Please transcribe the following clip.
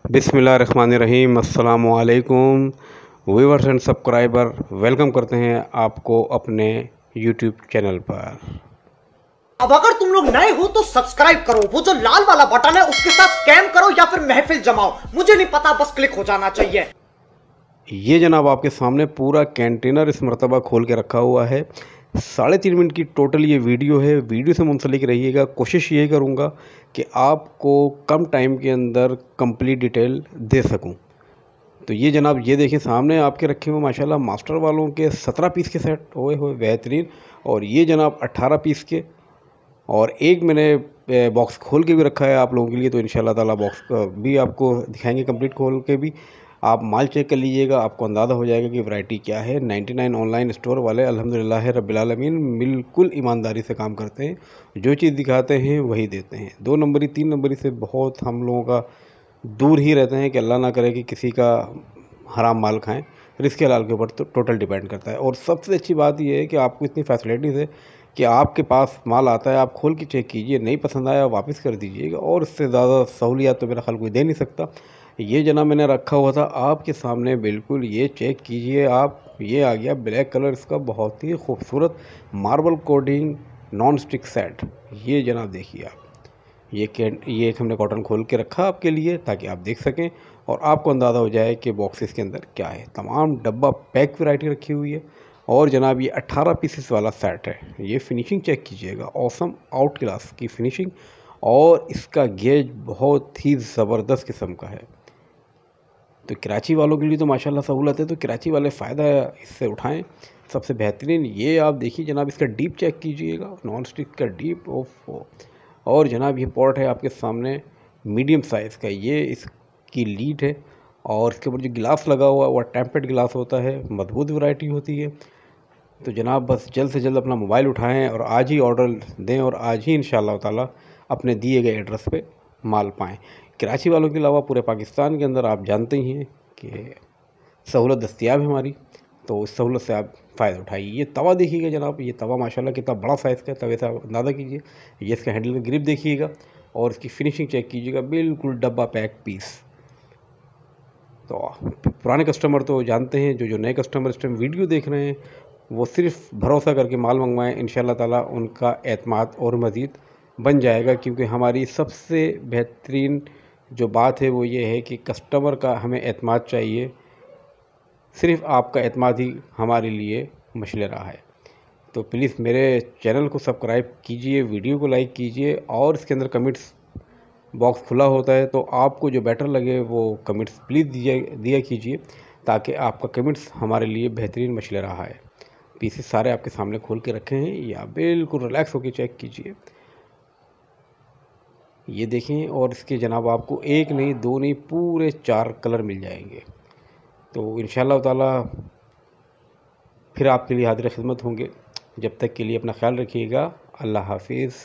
बिस्मिल्लाहिर्रहमानिर्रहीम। अस्सलामुअलैकुम viewers and subscriber, welcome करते हैं आपको अपने यूट्यूब चैनल पर। अब अगर तुम लोग नए हो तो सब्सक्राइब करो, वो जो लाल वाला बटन है उसके साथ स्कैम करो या फिर महफिल जमाओ, मुझे नहीं पता, बस क्लिक हो जाना चाहिए। ये जनाब आपके सामने पूरा कंटेनर इस मरतबा खोल के रखा हुआ है। 3.5 मिनट की टोटल ये वीडियो है। वीडियो से मुंसलिक रहिएगा। कोशिश ये करूँगा कि आपको कम टाइम के अंदर कंप्लीट डिटेल दे सकूँ। तो ये जनाब ये देखिए सामने आपके रखे हुए माशाल्लाह मास्टर वालों के 17 पीस के सेट हुए बेहतरीन, और ये जनाब 18 पीस के, और एक मैंने बॉक्स खोल के भी रखा है आप लोगों के लिए। तो इंशाल्लाह ताला बॉक्स का भी आपको दिखाएंगे कंप्लीट खोल के भी। आप माल चेक कर लीजिएगा, आपको अंदाज़ा हो जाएगा कि वैरायटी क्या है। 99 ऑनलाइन स्टोर वाले अल्हम्दुलिल्लाह रब्बिल आलमीन बिल्कुल ईमानदारी से काम करते हैं। जो चीज़ दिखाते हैं वही देते हैं। 2 नंबरी 3 नंबरी से बहुत हम लोगों का दूर ही रहते हैं कि अल्लाह ना करे कि किसी का हराम माल खाएं। रिस्क हलाल के ऊपर तो टोटल डिपेंड करता है। और सबसे अच्छी बात यह है कि आपको इतनी फैसिलिटीज़ है कि आपके पास माल आता है, आप खोल के चेक कीजिए, नहीं पसंद आया वापस कर दीजिएगा, और इससे ज़्यादा सहूलियत तो मेरा ख्याल कोई दे नहीं सकता। ये जनाब मैंने रखा हुआ था आपके सामने, बिल्कुल ये चेक कीजिए आप। ये आ गया ब्लैक कलर, इसका बहुत ही खूबसूरत marble coating non stick set. ये जनाब देखिए आप, ये एक हमने कॉटन खोल के रखा आपके लिए ताकि आप देख सकें और आपको अंदाज़ा हो जाए कि बॉक्सेस के अंदर क्या है। तमाम डब्बा पैक वैरायटी रखी हुई है। और जनाब ये 18 पीसेस वाला सेट है। ये फिनिशिंग चेक कीजिएगा, ऑसम आउट क्लास की फिनिशिंग, और इसका गेज बहुत ही ज़बरदस्त किस्म का है। तो कराची वालों के लिए तो माशाल्लाह सहूलत है, तो कराची वाले फ़ायदा इससे उठाएं। सबसे बेहतरीन ये आप देखिए जनाब, इसका डीप चेक कीजिएगा, नॉन स्टिक का डीप ऑफ। और जनाब ये पॉट है आपके सामने मीडियम साइज़ का, ये इसकी लीड है, और इसके ऊपर जो गिलास लगा हुआ है वह टेम्पर्ड गिलास होता है, मजबूत वैरायटी होती है। तो जनाब बस जल्द से जल्द अपना मोबाइल उठाएं और आज ही ऑर्डर दें, और आज ही इंशाअल्लाह ताला अपने दिए गए एड्रेस पे माल पाएँ। कराची वालों के अलावा पूरे पाकिस्तान के अंदर आप जानते ही हैं कि सहूलत दस्तियाब है हमारी, तो इस सहूलत से आप फ़ायदा उठाइए। ये तवा देखिएगा जनाब, ये तवा माशाल्लाह कितना बड़ा साइज़ का है, तवे से आप अंदाज़ा कीजिए। ये इसका हैंडल का ग्रिप देखिएगा, और इसकी फिनिशिंग चेक कीजिएगा, बिल्कुल डब्बा पैक पीस। तो पुराने कस्टमर तो जानते हैं, जो नए कस्टमर इस टाइम वीडियो देख रहे हैं वो सिर्फ भरोसा करके माल मंगवाएं। इंशाल्लाह ताला उनका एतमाद और मज़ीद बन जाएगा, क्योंकि हमारी सबसे बेहतरीन जो बात है वो ये है कि कस्टमर का हमें एतमाद चाहिए। सिर्फ आपका एतमाद ही हमारे लिए मशले रहा है। तो प्लीज़ मेरे चैनल को सब्सक्राइब कीजिए, वीडियो को लाइक कीजिए, और इसके अंदर कमेंट्स बॉक्स खुला होता है, तो आपको जो बेटर लगे वो कमेंट्स प्लीज़ दिया कीजिए, ताकि आपका कमेंट्स हमारे लिए बेहतरीन मशले रहा है। पीसेस सारे आपके सामने खोल के रखे हैं, या बिल्कुल रिलैक्स होकर चेक कीजिए। ये देखें, और इसके जनाब आपको एक नहीं, दो नहीं, पूरे 4 कलर मिल जाएंगे। तो इंशाअल्लाह ताला फिर आपके लिए हाजिर खिदमत होंगे। जब तक के लिए अपना ख्याल रखिएगा। अल्लाह हाफिज़।